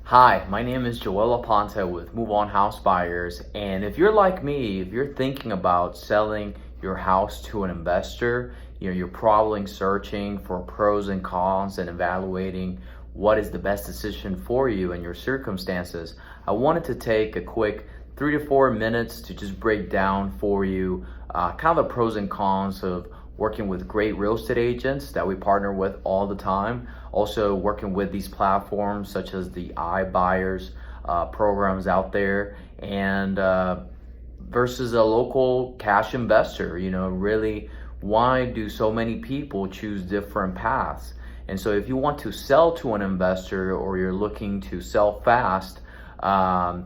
Hi, my name is Joel Aponte with Move On House Buyers, and if you're like me, if you're thinking about selling your house to an investor, you're probably searching for pros and cons and evaluating what is the best decision for you and your circumstances. I wanted to take a quick 3 to 4 minutes to just break down for you kind of the pros and cons of working with great real estate agents that we partner with all the time. Also working with these platforms such as the iBuyers programs out there, and versus a local cash investor. Really, why do so many people choose different paths? And so if you want to sell to an investor or you're looking to sell fast,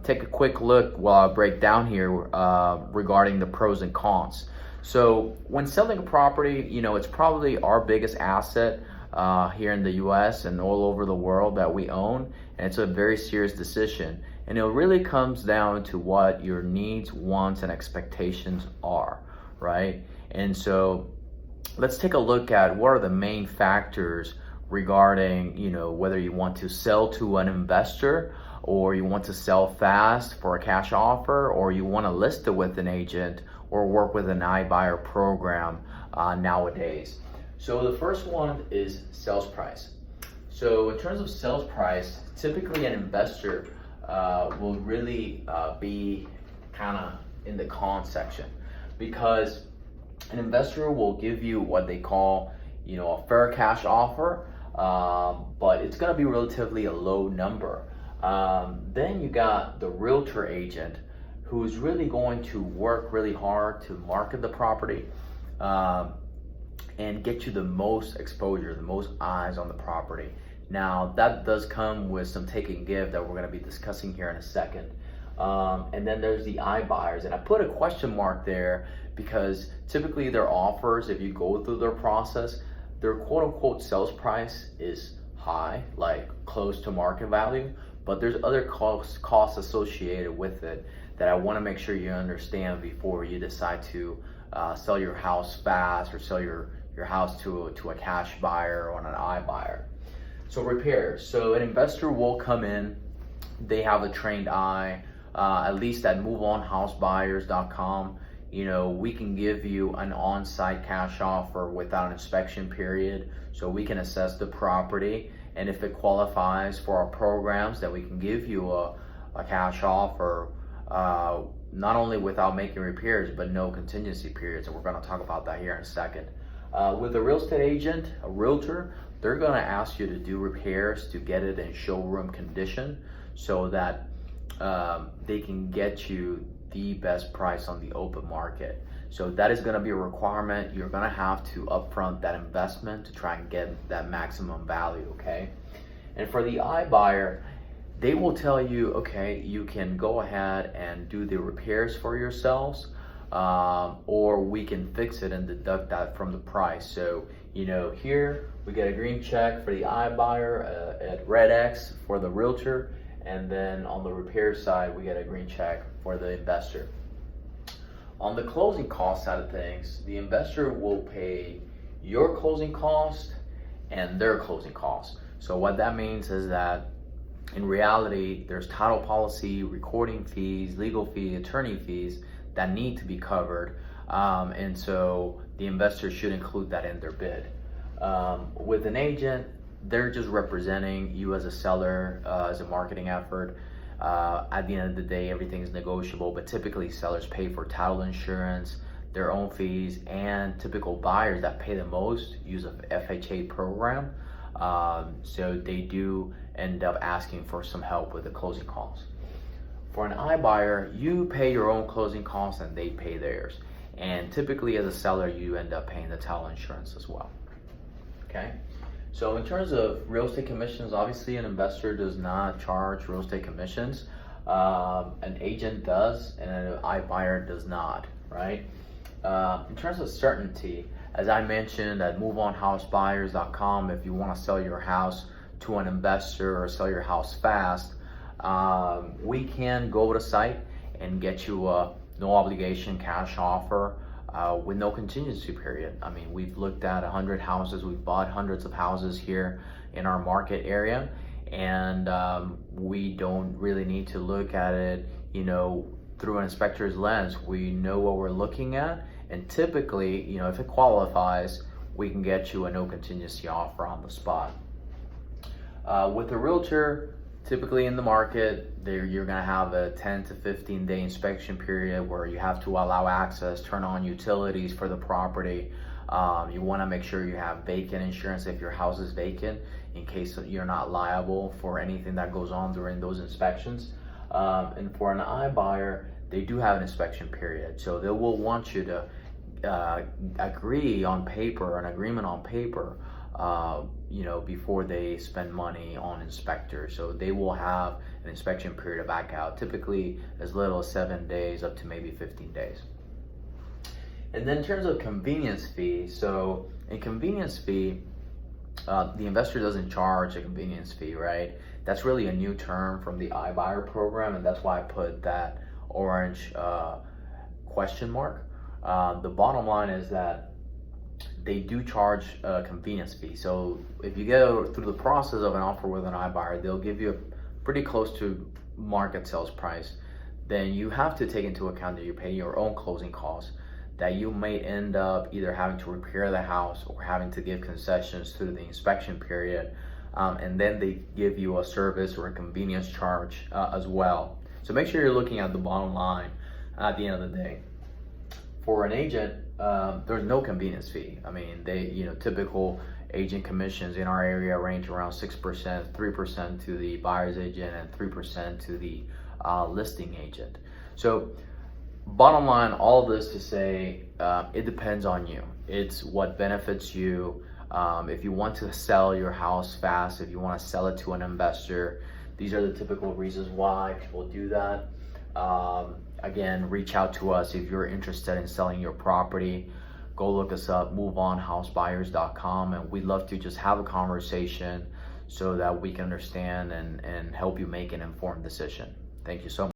take a quick look while I break down here regarding the pros and cons. So when selling a property, it's probably our biggest asset here in the US and all over the world that we own. And it's a very serious decision. And it really comes down to what your needs, wants, and expectations are, right? And so let's take a look at what are the main factors regarding, whether you want to sell to an investor or you want to sell fast for a cash offer, or you want to list it with an agent or work with an iBuyer program nowadays. So the first one is sales price. So in terms of sales price, typically an investor will really be kind of in the con section, because an investor will give you what they call, a fair cash offer, but it's going to be relatively a low number. Then you got the realtor agent, who's really going to work really hard to market the property and get you the most exposure, the most eyes on the property. Now that does come with some take and give that we're going to be discussing here in a second. And then there's the iBuyers, and I put a question mark there because typically their offers, if you go through their process, their quote unquote sales price is high, like close to market value, but there's other costs associated with it that I want to make sure you understand before you decide to sell your house fast or sell your house to a cash buyer or an iBuyer. So repairs. So an investor will come in, they have a trained eye, at least at moveonhousebuyers.com. We can give you an on-site cash offer without an inspection period, so we can assess the property, and if it qualifies for our programs, then we can give you a cash offer, not only without making repairs, but no contingency periods, and we're going to talk about that here in a second. With a real estate agent, a realtor, they're going to ask you to do repairs to get it in showroom condition so that they can get you the best price on the open market. So that is going to be a requirement. You're going to have to upfront that investment to try and get that maximum value, okay? And for the iBuyer, they will tell you, okay, you can go ahead and do the repairs for yourselves, or we can fix it and deduct that from the price. So, here we get a green check for the iBuyer, at red X for the realtor, and then on the repair side, we get a green check for the investor. On the closing cost side of things, the investor will pay your closing cost and their closing costs. So what that means is that in reality, there's title policy, recording fees, legal fees, attorney fees that need to be covered. And so the investor should include that in their bid. With an agent, they're just representing you as a seller, as a marketing effort. At the end of the day, everything is negotiable, but typically sellers pay for title insurance, their own fees, and typical buyers that pay the most use an FHA program. So they do end up asking for some help with the closing costs. For an iBuyer, you pay your own closing costs and they pay theirs. And typically as a seller, you end up paying the title insurance as well. Okay? So in terms of real estate commissions, obviously an investor does not charge real estate commissions. An agent does, and an iBuyer does not, right? In terms of certainty, as I mentioned at moveonhousebuyers.com, if you want to sell your house to an investor or sell your house fast, we can go to the site and get you a no obligation cash offer with no contingency period. I mean, we've looked at 100 houses, we've bought hundreds of houses here in our market area, and we don't really need to look at it, through an inspector's lens. We know what we're looking at, and typically, if it qualifies, we can get you a no contingency offer on the spot. With a realtor, typically in the market, you're going to have a 10 to 15 day inspection period where you have to allow access, turn on utilities for the property. You want to make sure you have vacant insurance if your house is vacant, in case you're not liable for anything that goes on during those inspections. And for an iBuyer, they do have an inspection period, so they will want you to agree on paper, an agreement on paper, before they spend money on inspectors. So they will have an inspection period to back out, typically as little as 7 days up to maybe 15 days. And then in terms of convenience fee, so in convenience fee, the investor doesn't charge a convenience fee, right? That's really a new term from the iBuyer program, and that's why I put that orange question mark. The bottom line is that they do charge a convenience fee. So if you go through the process of an offer with an iBuyer, they'll give you a pretty close to market sales price. Then you have to take into account that you pay your own closing costs, that you may end up either having to repair the house or having to give concessions through the inspection period. And then they give you a service or a convenience charge as well. So make sure you're looking at the bottom line at the end of the day. For an agent, there's no convenience fee. I mean, typical agent commissions in our area range around 6%, 3% to the buyer's agent, and 3% to the listing agent. So bottom line, all of this to say, it depends on you. It's what benefits you. If you want to sell your house fast, if you want to sell it to an investor, these are the typical reasons why people do that. Again, reach out to us if you're interested in selling your property. Go look us up, moveonhousebuyers.com, and we'd love to just have a conversation so that we can understand and help you make an informed decision. Thank you so much.